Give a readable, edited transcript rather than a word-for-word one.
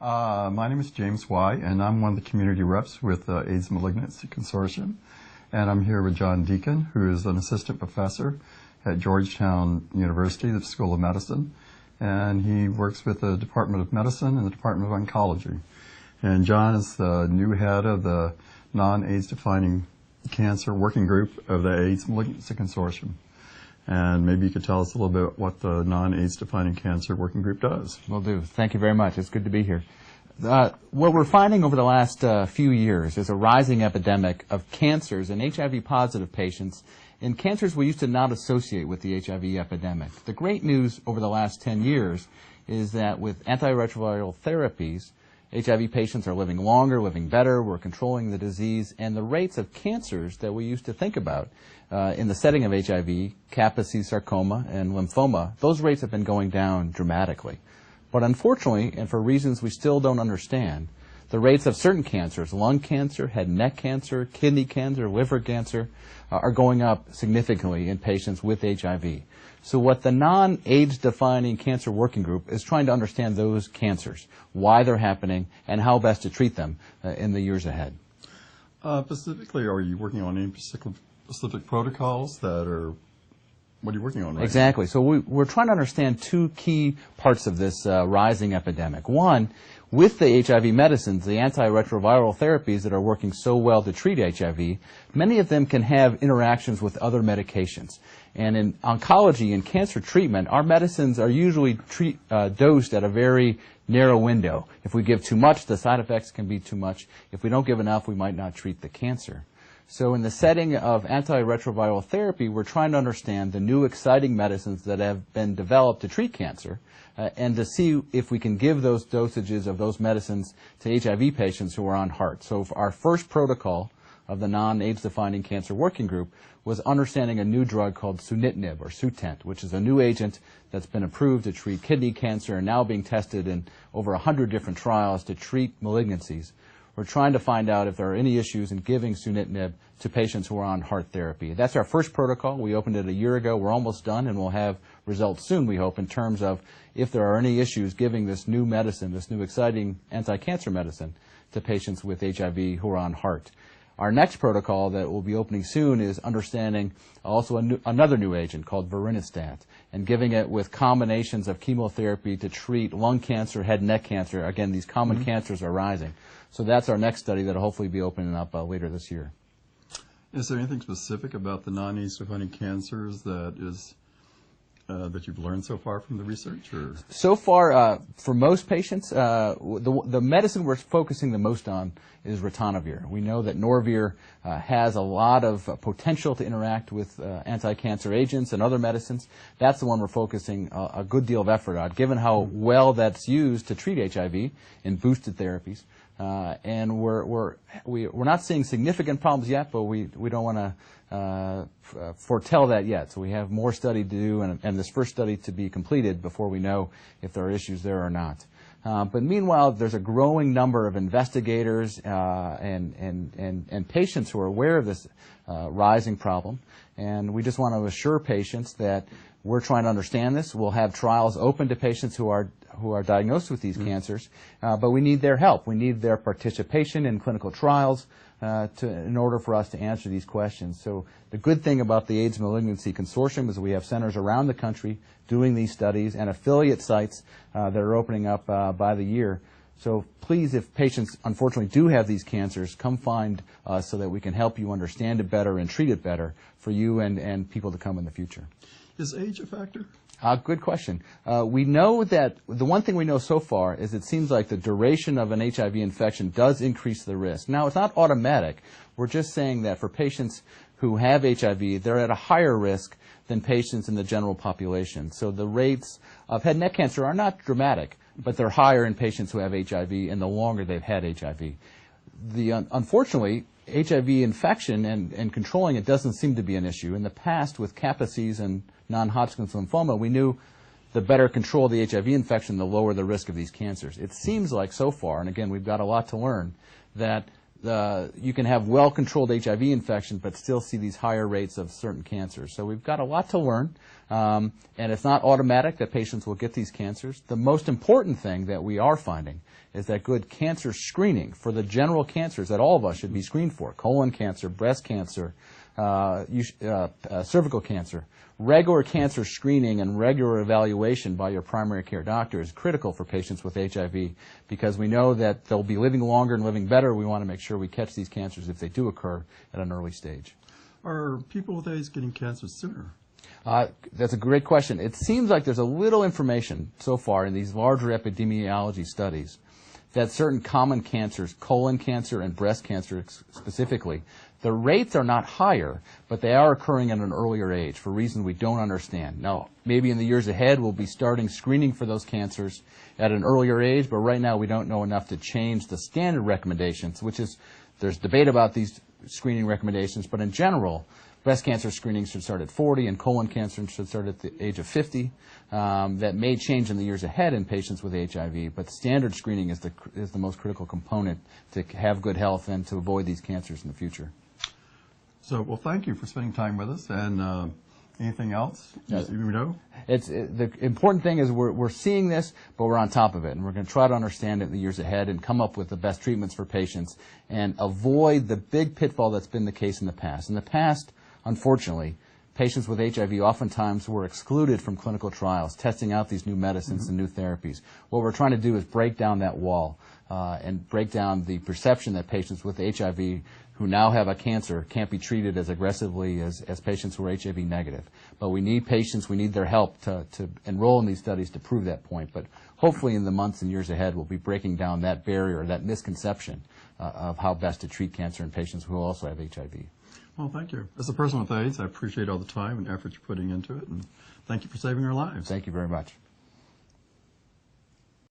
My name is James Y, and I'm one of the community reps with the AIDS Malignancy Consortium. And I'm here with John Deeken, who is an assistant professor at Georgetown University, the School of Medicine. And he works with the Department of Medicine and the Department of Oncology. And John is the new head of the non-AIDS defining cancer working group of the AIDS Malignancy Consortium. And maybe you could tell us a little bit what the non-AIDS defining cancer working group does. Will do. Thank you very much. It's good to be here. What we're finding over the last few years is a rising epidemic of cancers in HIV-positive patients and cancers we used to not associate with the HIV epidemic. The great news over the last 10 years is that with antiretroviral therapies, HIV patients are living longer, living better, we're controlling the disease, and the rates of cancers that we used to think about in the setting of HIV, Kaposi sarcoma and lymphoma, those rates have been going down dramatically. But unfortunately, and for reasons we still don't understand, the rates of certain cancers, lung cancer, head and neck cancer, kidney cancer, liver cancer, are going up significantly in patients with HIV. So what the non-AIDS defining cancer working group is trying to understand those cancers, why they're happening, and how best to treat them in the years ahead. Specifically, are you working on any specific protocols that are, what are you working on right Exactly. So we're trying to understand two key parts of this rising epidemic. One, with the HIV medicines, the antiretroviral therapies that are working so well to treat HIV, many of them can have interactions with other medications. And in oncology and cancer treatment, our medicines are usually dosed at a very narrow window. If we give too much, the side effects can be too much. If we don't give enough, we might not treat the cancer. So in the setting of antiretroviral therapy, we're trying to understand the new exciting medicines that have been developed to treat cancer and to see if we can give those dosages of those medicines to HIV patients who are on HAART. So our first protocol of the non-AIDS defining cancer working group was understanding a new drug called sunitinib, or Sutent, which is a new agent that's been approved to treat kidney cancer and now being tested in over 100 different trials to treat malignancies. We're trying to find out if there are any issues in giving sunitinib to patients who are on HAART therapy. That's our first protocol. We opened it a year ago. We're almost done, and we'll have results soon, we hope, in terms of if there are any issues giving this new medicine, this new exciting anti-cancer medicine, to patients with HIV who are on HAART. Our next protocol that will be opening soon is understanding also another new agent called vorinostat and giving it with combinations of chemotherapy to treat lung cancer, head and neck cancer. Again, these common cancers are rising. So that's our next study that will hopefully be opening up later this year. Is there anything specific about the non-AIDS defining cancers that is that you've learned so far from the research? Or? So far, for most patients, the medicine we're focusing the most on is ritonavir. We know that Norvir has a lot of potential to interact with anti-cancer agents and other medicines. That's the one we're focusing a good deal of effort on, given how well that's used to treat HIV in boosted therapies. And we're not seeing significant problems yet, but we don't want to foretell that yet. So we have more study to do and this first study to be completed before we know if there are issues there or not. But meanwhile, there's a growing number of investigators and patients who are aware of this rising problem. And we just want to assure patients that we're trying to understand this. We'll have trials open to patients who are diagnosed with these cancers, but we need their help. We need their participation in clinical trials in order for us to answer these questions. So the good thing about the AIDS Malignancy Consortium is we have centers around the country doing these studies and affiliate sites that are opening up by the year. So please, if patients unfortunately do have these cancers, come find us so that we can help you understand it better and treat it better for you and people to come in the future. Is age a factor? Good question. We know that the one thing we know so far is it seems like the duration of an HIV infection does increase the risk. Now, it's not automatic. We're just saying that for patients who have HIV, they're at a higher risk than patients in the general population. So the rates of head and neck cancer are not dramatic, but they're higher in patients who have HIV and the longer they've had HIV. Unfortunately, HIV infection and controlling it doesn't seem to be an issue. In the past, with Kaposi's and non-Hodgkin's lymphoma, we knew the better control of the HIV infection, the lower the risk of these cancers. It seems like so far, and again, we've got a lot to learn, that you can have well-controlled HIV infection but still see these higher rates of certain cancers. So we've got a lot to learn, and it's not automatic that patients will get these cancers. The most important thing that we are finding is that good cancer screening for the general cancers that all of us should be screened for: colon cancer, breast cancer, cervical cancer. Regular cancer screening and regular evaluation by your primary care doctor is critical for patients with HIV, because we know that they'll be living longer and living better. We want to make sure we catch these cancers if they do occur at an early stage. Are people with AIDS getting cancer sooner? That's a great question. It seems like there's a little information so far in these larger epidemiology studies that certain common cancers, colon cancer and breast cancer specifically, the rates are not higher, but they are occurring at an earlier age for reasons we don't understand. Now, maybe in the years ahead we'll be starting screening for those cancers at an earlier age, but right now we don't know enough to change the standard recommendations, which is, there's debate about these screening recommendations, but in general, breast cancer screening should start at 40 and colon cancer should start at the age of 50. That may change in the years ahead in patients with HIV, but standard screening is the most critical component to have good health and to avoid these cancers in the future. So, well, thank you for spending time with us. And anything else you know? The important thing is we're seeing this, but we're on top of it, and we're going to try to understand it in the years ahead and come up with the best treatments for patients and avoid the big pitfall that's been the case in the past. In the past, unfortunately, patients with HIV oftentimes were excluded from clinical trials, testing out these new medicines and new therapies. What we're trying to do is break down that wall and break down the perception that patients with HIV who now have a cancer can't be treated as aggressively as patients who are HIV negative. But we need patients, we need their help to enroll in these studies to prove that point. But hopefully in the months and years ahead we'll be breaking down that barrier, that misconception of how best to treat cancer in patients who also have HIV. Well, thank you. As a person with AIDS, I appreciate all the time and effort you're putting into it, and thank you for saving our lives. Thank you very much.